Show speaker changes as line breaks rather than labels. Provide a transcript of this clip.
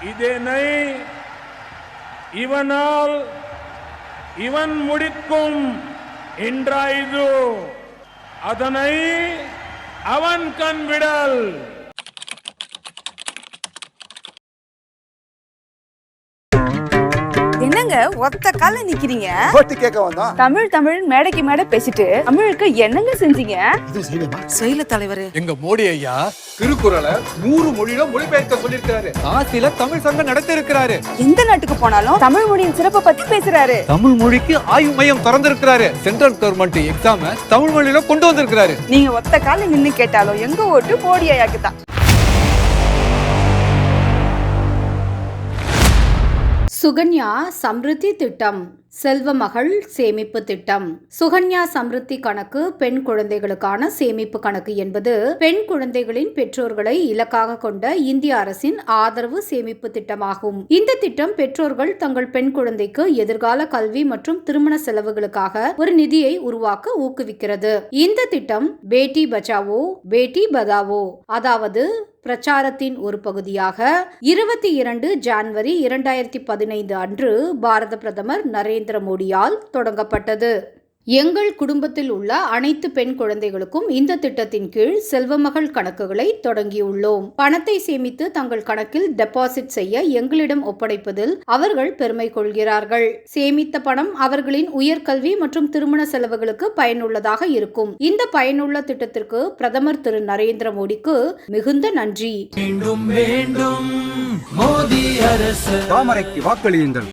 இதனை இவனால் இவன் முடிக்கும் என்றாய்து அதனை அவன் கண்விடல்.
என்னங்க ஒத்த கால நிக்கிறீங்க?
போட்டி கேட்க வந்தோம்.
தமிழ் தமிழ் மேடைக்கு மேடை பேசிட்டு தமிழுக்கு என்னங்க செஞ்சீங்க?
செயல தலைவரே,
எங்க மோடி ஐயா
திருக்குறளை 100 மொழியில மொழிபெயர்க்க சொல்லிருக்காரு.
காசில தமிழ் சங்கம் நடத்தி இருக்கிறாரு.
எந்த நாட்டுக்கு போனாலும் தமிழ் மொழியின் சிறப்பை பத்தி பேசுறாரு.
தமிழ் மொழிக்கு ஆய்வு மையம் திறந்திருக்கிறாரு. சென்ட்ரல் கவர்மெண்ட் எக்ஸாம தமிழ் மொழியில கொண்டு வந்திருக்கிறாரு.
நீங்க ஒத்த கால நின்னு கேட்டாலும் எங்க ஓட்டு மோடி ஐயாக்கு தான்.
சுகன்யா சம்ருத்தி திட்டம், செல்வ மகள் சேமிப்பு திட்டம். சுகன்யா சம்ருத்தி கணக்கு பெண் குழந்தைகளுக்கான சேமிப்பு கணக்கு என்பது பெண் குழந்தைகளின் பெற்றோர்களை இலக்காக கொண்ட இந்திய அரசின் ஆதரவு சேமிப்பு திட்டமாகும். இந்த திட்டம் பெற்றோர்கள் தங்கள் பெண் குழந்தைக்கு எதிர்கால கல்வி மற்றும் திருமண செலவுகளுக்காக ஒரு நிதியை உருவாக்க ஊக்குவிக்கிறது. இந்த திட்டம் பேட்டி பச்சாவோ பேட்டி பதாவோ, அதாவது பிரச்சாரத்தின் ஒரு பகுதியாக 22 ஜனவரி 2015 அன்று பாரத பிரதமர் நரேந்திர மோடியால் தொடங்கப்பட்டது. எங்கள் குடும்பத்தில் உள்ள அனைத்து பெண் குழந்தைகளுக்கும் இந்த திட்டத்தின் கீழ் செல்வமகள் கணக்குகளை தொடங்கியுள்ளோம். பணத்தை சேமித்து தங்கள் கணக்கில் டெபாசிட் செய்ய எங்களிடம் ஒப்படைப்பதில் அவர்கள் பெருமை கொள்கிறார்கள். சேமித்த பணம் அவர்களின் உயர்கல்வி மற்றும் திருமண செலவுகளுக்கு பயனுள்ளதாக இருக்கும். இந்த பயனுள்ள திட்டத்திற்கு பிரதமர் திரு நரேந்திர மோடிக்கு மிகுந்த நன்றி.
மீண்டும் வேண்டும் மோடி அரசு.
தாமரைக்கு வாக்களியுங்கள்.